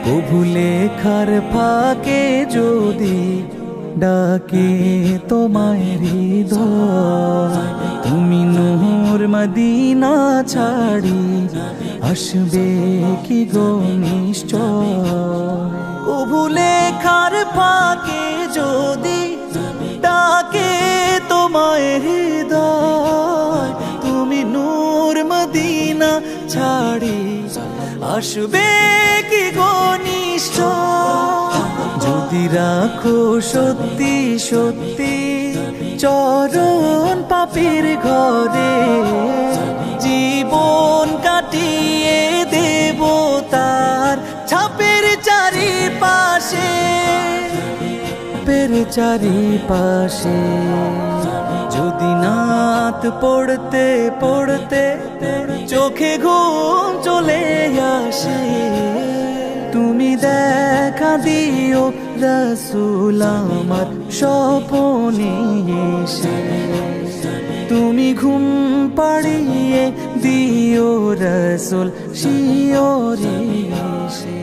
কভু লেখার ফাঁকে যদি ডাকে তোমায় হৃদয়, তুমি নূর মদিনা ছাড়ি আসবে কি গো নিশ্চয়। কভু লেখার ফাঁকে যদি ডাকে তোমায় হৃদয়, তুমি নূর মদিনা ছাড়ি আসবে কি গো নিশ্চয়। যদি রাখো সত্যি সত্যি চরণ পাপীর ঘরে, জীবন কাটিয়ে দেব তার ছাপের চারিপাশে, চারিপাশে। যদি নাত পড়তে পড়তে চোখে ঘুম চলে আসে, তুমি দেখা দিও রাসূল আমার স্বপ্নে এসে, তুমি ঘুম পাড়িয়ে দিও রাসূল শিয়রে এসে।